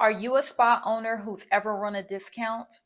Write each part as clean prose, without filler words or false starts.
Are you a spa owner who's ever run a discount?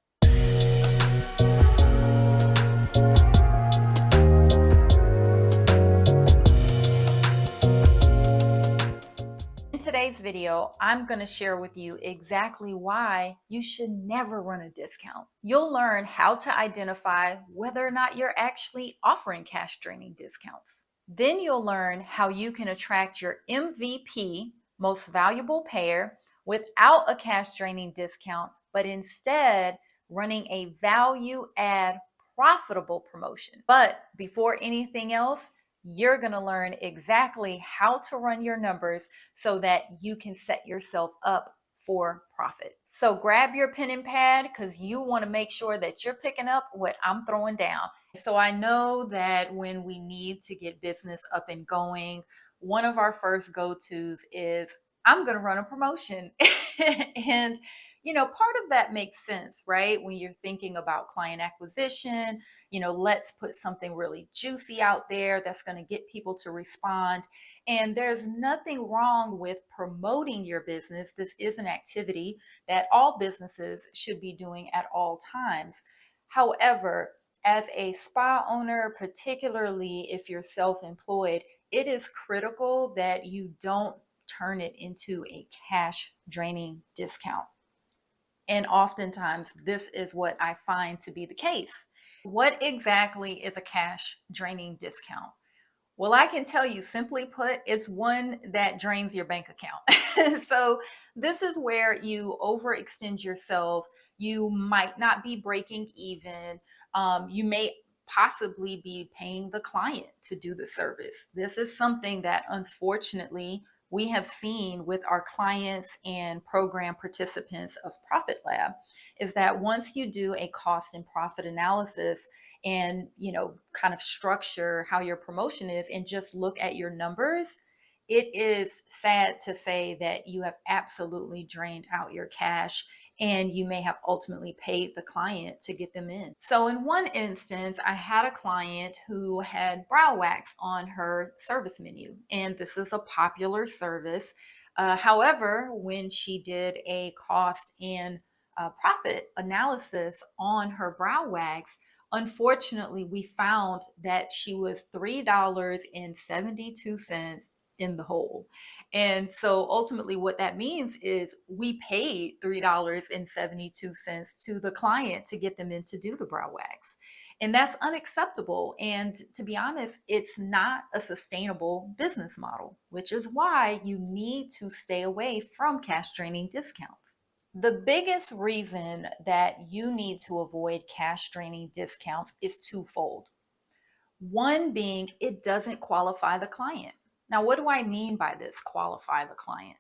In today's video, I'm going to share with you exactly why you should never run a discount. You'll learn how to identify whether or not you're actually offering cash draining discounts. Then you'll learn how you can attract your MVP, most valuable payer, without a cash draining discount, but instead running a value add profitable promotion. But before anything else, you're going to learn exactly how to run your numbers so that you can set yourself up for profit. So grab your pen and pad because you want to make sure that you're picking up what I'm throwing down. So I know that when we need to get business up and going, one of our first go-tos is I'm going to run a promotion. And part of that makes sense, right? When you're thinking about client acquisition, let's put something really juicy out there that's going to get people to respond. And there's nothing wrong with promoting your business. This is an activity that all businesses should be doing at all times. However, as a spa owner, particularly if you're self-employed, it is critical that you don't turn it into a cash draining discount. And oftentimes, this is what I find to be the case. What exactly is a cash draining discount? Well, I can tell you, simply put, it's one that drains your bank account. So, this is where you overextend yourself. You might not be breaking even. You may possibly be paying the client to do the service. This is something that unfortunately we have seen with our clients and program participants of Profit Lab is that once you do a cost and profit analysis and kind of structure how your promotion is and just look at your numbers, it is sad to say that you have absolutely drained out your cash and you may have ultimately paid the client to get them in. So in one instance, I had a client who had brow wax on her service menu, and this is a popular service. However, when she did a cost and profit analysis on her brow wax, unfortunately, we found that she was $3.72 in the hole. And so ultimately, what that means is we paid $3.72 to the client to get them in to do the brow wax. And that's unacceptable. And to be honest, it's not a sustainable business model, which is why you need to stay away from cash draining discounts. The biggest reason that you need to avoid cash draining discounts is twofold. One being it doesn't qualify the client. Now, what do I mean by this qualify the client?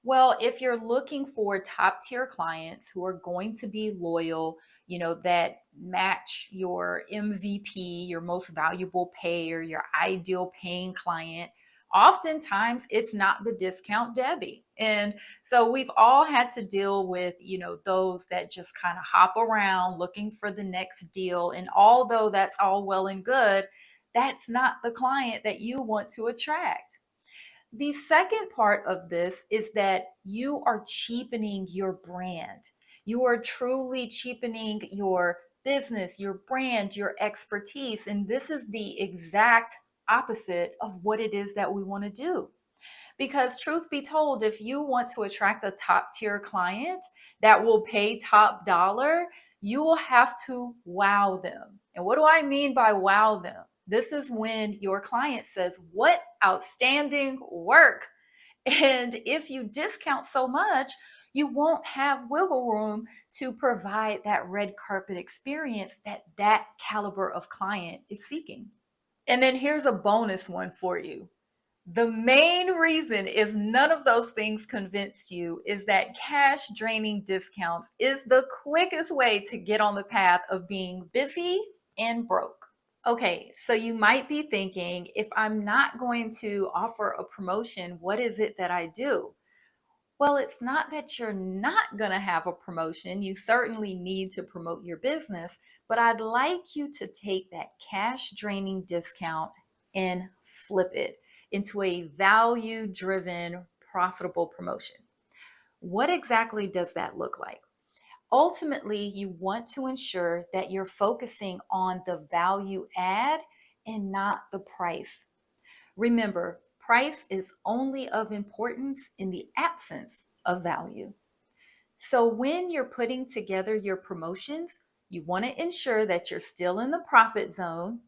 Well, if you're looking for top tier clients who are going to be loyal, that match your MVP, your most valuable payer, your ideal paying client, oftentimes it's not the discount Debbie. And so we've all had to deal with, those that just kind of hop around looking for the next deal. And although that's all well and good, that's not the client that you want to attract. The second part of this is that you are cheapening your brand. You are truly cheapening your business, your brand, your expertise. And this is the exact opposite of what it is that we want to do. Because, truth be told, if you want to attract a top tier client that will pay top dollar, you will have to wow them. And what do I mean by wow them? This is when your client says, "What outstanding work." And if you discount so much, you won't have wiggle room to provide that red carpet experience that caliber of client is seeking. And then here's a bonus one for you. The main reason, if none of those things convince you, is that cash draining discounts is the quickest way to get on the path of being busy and broke. Okay, so you might be thinking, if I'm not going to offer a promotion, what is it that I do? Well, it's not that you're not going to have a promotion. You certainly need to promote your business, but I'd like you to take that cash draining discount and flip it into a value driven, profitable promotion. What exactly does that look like? Ultimately, you want to ensure that you're focusing on the value add and not the price. Remember, price is only of importance in the absence of value. So when you're putting together your promotions, you want to ensure that you're still in the profit zone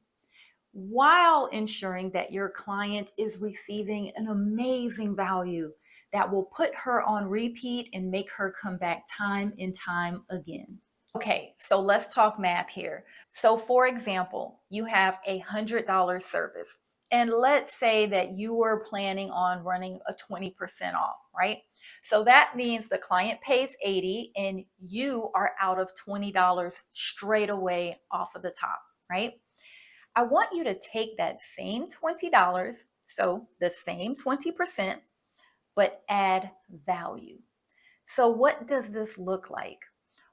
while ensuring that your client is receiving an amazing value that will put her on repeat and make her come back time and time again. Okay, so let's talk math here. So, for example, you have $100 service, and let's say that you were planning on running a 20% off, right? So that means the client pays 80 and you are out of $20 straight away off of the top, right? I want you to take that same $20, so the same 20%, but add value. So, what does this look like?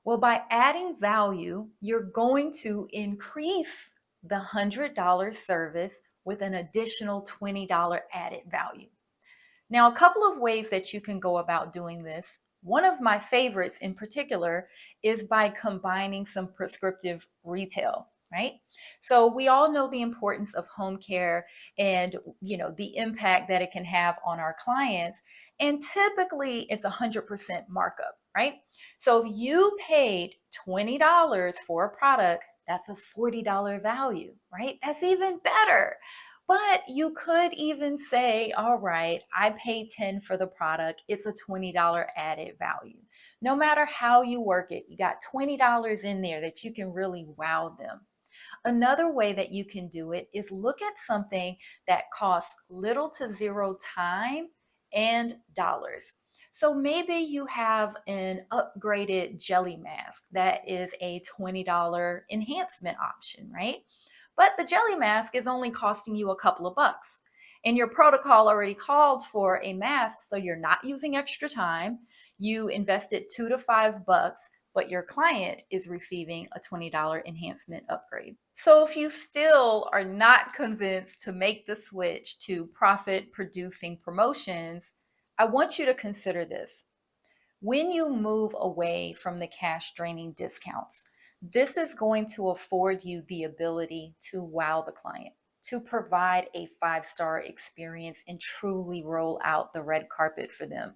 Well, by adding value, you're going to increase the $100 service with an additional $20 added value. Now, a couple of ways that you can go about doing this. One of my favorites in particular is by combining some prescriptive retail, right? So we all know the importance of home care and, the impact that it can have on our clients. And typically it's 100% markup, right? So if you paid $20 for a product, that's a $40 value, right? That's even better. But you could even say, all right, I paid 10 for the product. It's a $20 added value. No matter how you work it, you got $20 in there that you can really wow them. Another way that you can do it is look at something that costs little to zero time and dollars. So maybe you have an upgraded jelly mask that is a $20 enhancement option, right? But the jelly mask is only costing you a couple of bucks. And your protocol already called for a mask, so you're not using extra time. You invested $2 to $5, but your client is receiving a $20 enhancement upgrade. So if you still are not convinced to make the switch to profit producing promotions, I want you to consider this. When you move away from the cash draining discounts, this is going to afford you the ability to wow the client, to provide a 5-star experience and truly roll out the red carpet for them,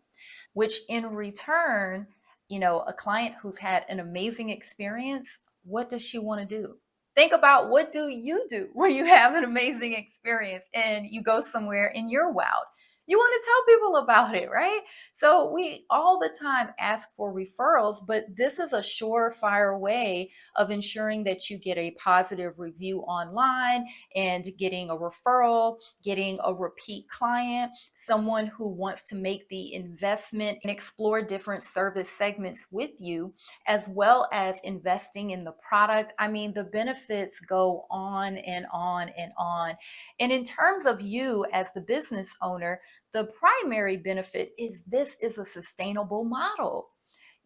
which in return, a client who's had an amazing experience, what does she want to do? Think about, what do you do when you have an amazing experience and you go somewhere and you're wowed? You want to tell people about it, right? So we all the time ask for referrals, but this is a surefire way of ensuring that you get a positive review online and getting a referral, getting a repeat client, someone who wants to make the investment and explore different service segments with you, as well as investing in the product. I mean, the benefits go on and on and on. And in terms of you as the business owner, the primary benefit is this is a sustainable model.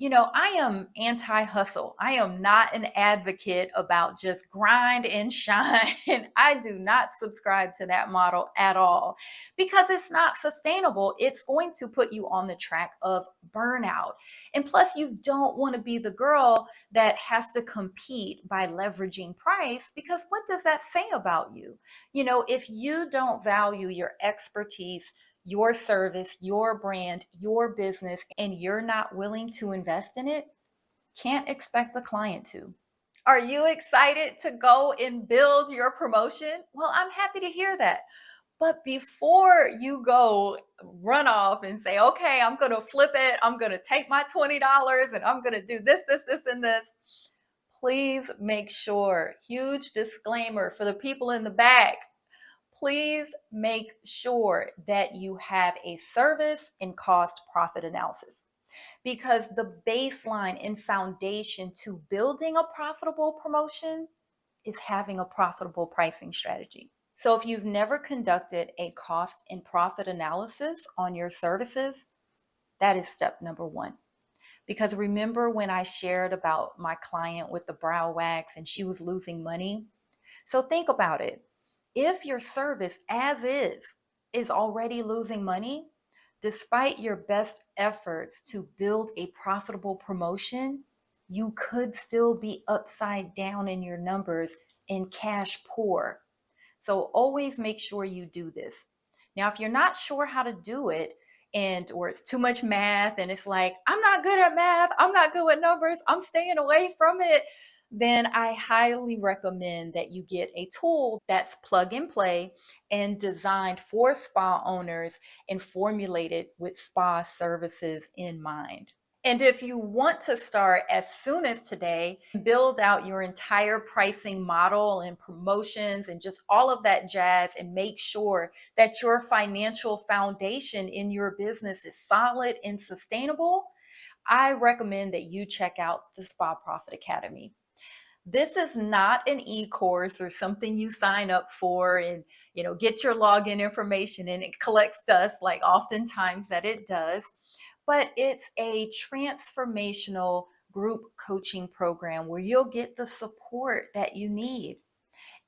I am anti hustle. I am not an advocate about just grind and shine. I do not subscribe to that model at all because it's not sustainable. It's going to put you on the track of burnout. And plus, you don't want to be the girl that has to compete by leveraging price, because what does that say about you? If you don't value your expertise, your service, your brand, your business, and you're not willing to invest in it, can't expect the client to. Are you excited to go and build your promotion? Well, I'm happy to hear that. But before you go run off and say, okay, I'm going to flip it, I'm going to take my $20 and I'm going to do this, and this, please make sure, huge disclaimer for the people in the back, please make sure that you have a service and cost profit analysis, because the baseline and foundation to building a profitable promotion is having a profitable pricing strategy. So if you've never conducted a cost and profit analysis on your services, that is step number one. Because remember when I shared about my client with the brow wax and she was losing money? So think about it. If your service as is already losing money, Despite your best efforts to build a profitable promotion, you could still be upside down in your numbers and cash poor. So always make sure you do this. Now, if you're not sure how to do it, and or it's too much math and it's like, I'm not good at math, I'm not good with numbers, I'm staying away from it, then I highly recommend that you get a tool that's plug and play and designed for spa owners and formulated with spa services in mind. And if you want to start as soon as today, build out your entire pricing model and promotions and just all of that jazz, and make sure that your financial foundation in your business is solid and sustainable, I recommend that you check out the Spa Profit Academy. This is not an e-course or something you sign up for and get your login information and it collects dust like oftentimes that it does, but it's a transformational group coaching program where you'll get the support that you need.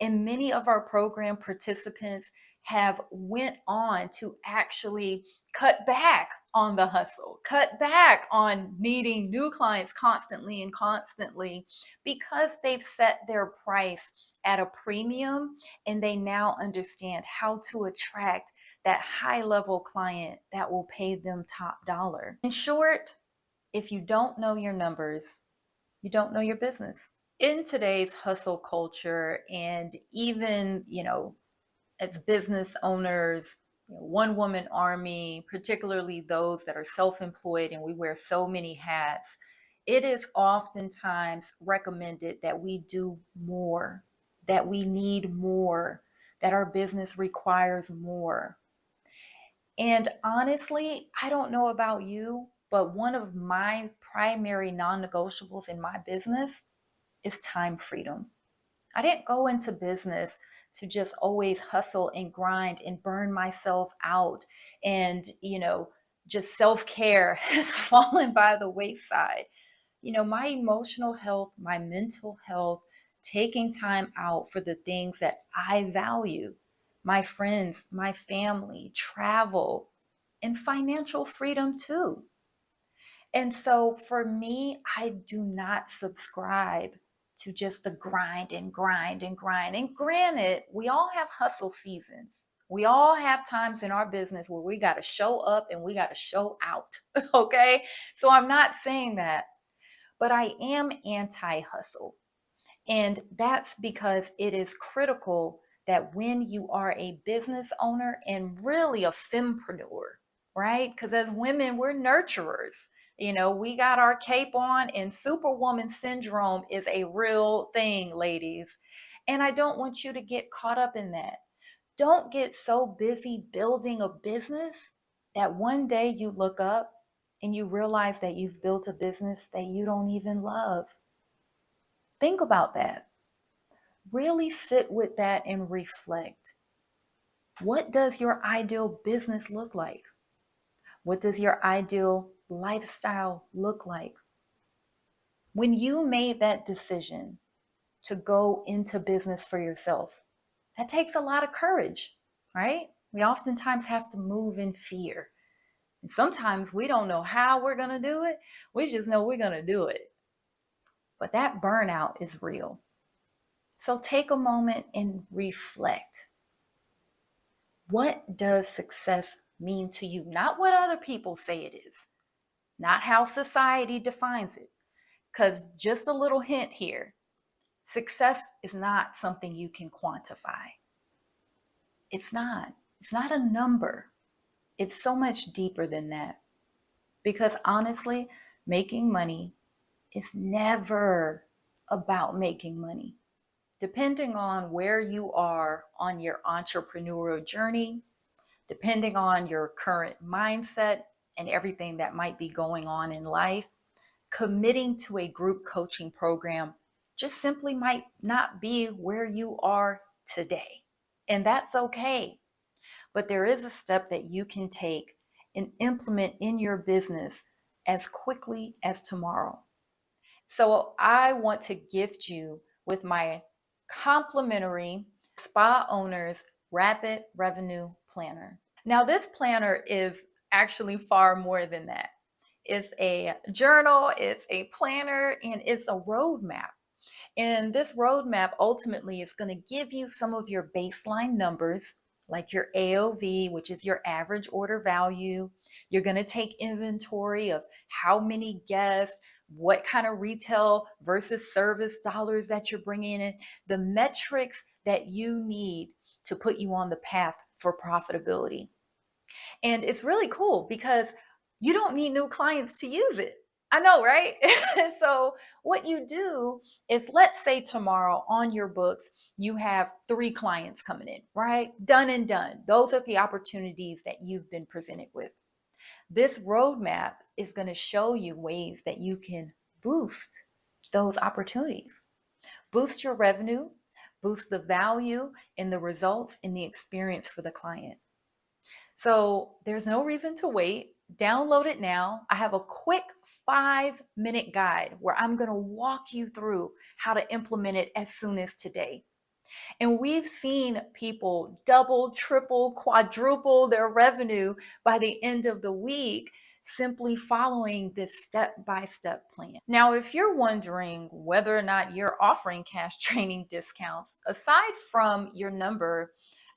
And many of our program participants have went on to actually cut back on the hustle, cut back on needing new clients constantly and constantly, because they've set their price at a premium and they now understand how to attract that high level client that will pay them top dollar. In short, if you don't know your numbers, you don't know your business. In today's hustle culture, and even, as business owners, one woman army, particularly those that are self employed and we wear so many hats, it is oftentimes recommended that we do more, that we need more, that our business requires more. And honestly, I don't know about you, but one of my primary non negotiables in my business is time freedom. I didn't go into business to just always hustle and grind and burn myself out. And, just self care has fallen by the wayside. My emotional health, my mental health, taking time out for the things that I value, my friends, my family, travel, and financial freedom too. And so for me, I do not subscribe to just the grind and grind and grind. And granted, we all have hustle seasons. We all have times in our business where we got to show up and we got to show out. Okay. So I'm not saying that, but I am anti hustle. And that's because it is critical that when you are a business owner and really a fempreneur, right? Because as women, we're nurturers. We got our cape on, and superwoman syndrome is a real thing, ladies. And I don't want you to get caught up in that. Don't get so busy building a business that one day you look up and you realize that you've built a business that you don't even love. Think about that. Really sit with that and reflect. What does your ideal business look like? What does your ideal lifestyle look like? When you made that decision to go into business for yourself, that takes a lot of courage, right? We oftentimes have to move in fear. And sometimes we don't know how we're going to do it. We just know we're going to do it. But that burnout is real. So take a moment and reflect. What does success mean to you? Not what other people say it is, not how society defines it. Because just a little hint here, success is not something you can quantify. It's not. It's not a number. It's so much deeper than that. Because honestly, making money is never about making money. Depending on where you are on your entrepreneurial journey, depending on your current mindset and everything that might be going on in life, committing to a group coaching program just simply might not be where you are today. And that's okay. But there is a step that you can take and implement in your business as quickly as tomorrow. So I want to gift you with my complimentary Spa Owners Rapid Revenue Planner. Now, this planner is actually far more than that. It's a journal, it's a planner, and it's a roadmap. And this roadmap ultimately is going to give you some of your baseline numbers, like your AOV, which is your average order value. You're going to take inventory of how many guests, what kind of retail versus service dollars that you're bringing in, the metrics that you need to put you on the path for profitability. And it's really cool because you don't need new clients to use it. I know, right? So, what you do is, let's say tomorrow on your books, you have 3 clients coming in, right? Done and done. Those are the opportunities that you've been presented with. This roadmap is going to show you ways that you can boost those opportunities, boost your revenue, boost the value and the results and the experience for the client. So there's no reason to wait. Download it now. I have a quick 5-minute guide where I'm going to walk you through how to implement it as soon as today. And we've seen people double, triple, quadruple their revenue by the end of the week simply following this step-by-step plan. Now, if you're wondering whether or not you're offering cash training discounts, aside from your number,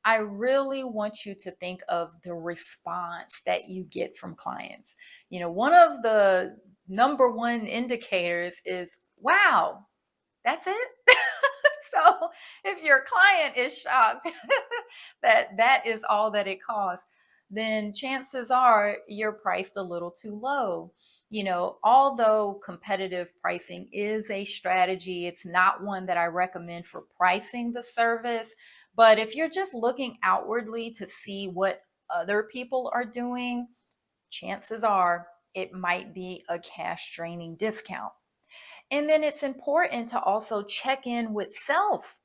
I really want you to think of the response that you get from clients. One of the number one indicators is, wow, that's it. So if your client is shocked that that is all that it costs, then chances are you're priced a little too low. Although competitive pricing is a strategy, it's not one that I recommend for pricing the service. But if you're just looking outwardly to see what other people are doing, chances are it might be a cash draining discount. And then it's important to also check in with self.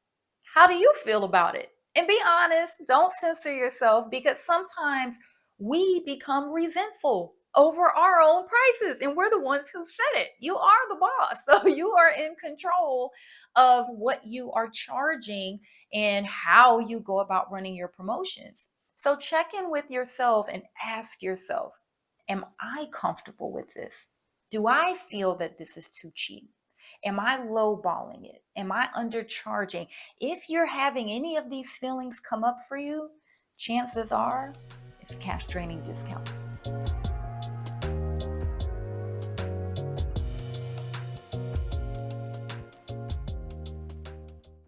How do you feel about it? And be honest, don't censor yourself, because sometimes we become resentful over our own prices and we're the ones who set it. You are the boss. So you are in control of what you are charging and how you go about running your promotions. So check in with yourself and ask yourself, am I comfortable with this? Do I feel that this is too cheap? Am I lowballing it? Am I undercharging? If you're having any of these feelings come up for you, chances are it's cash draining discount.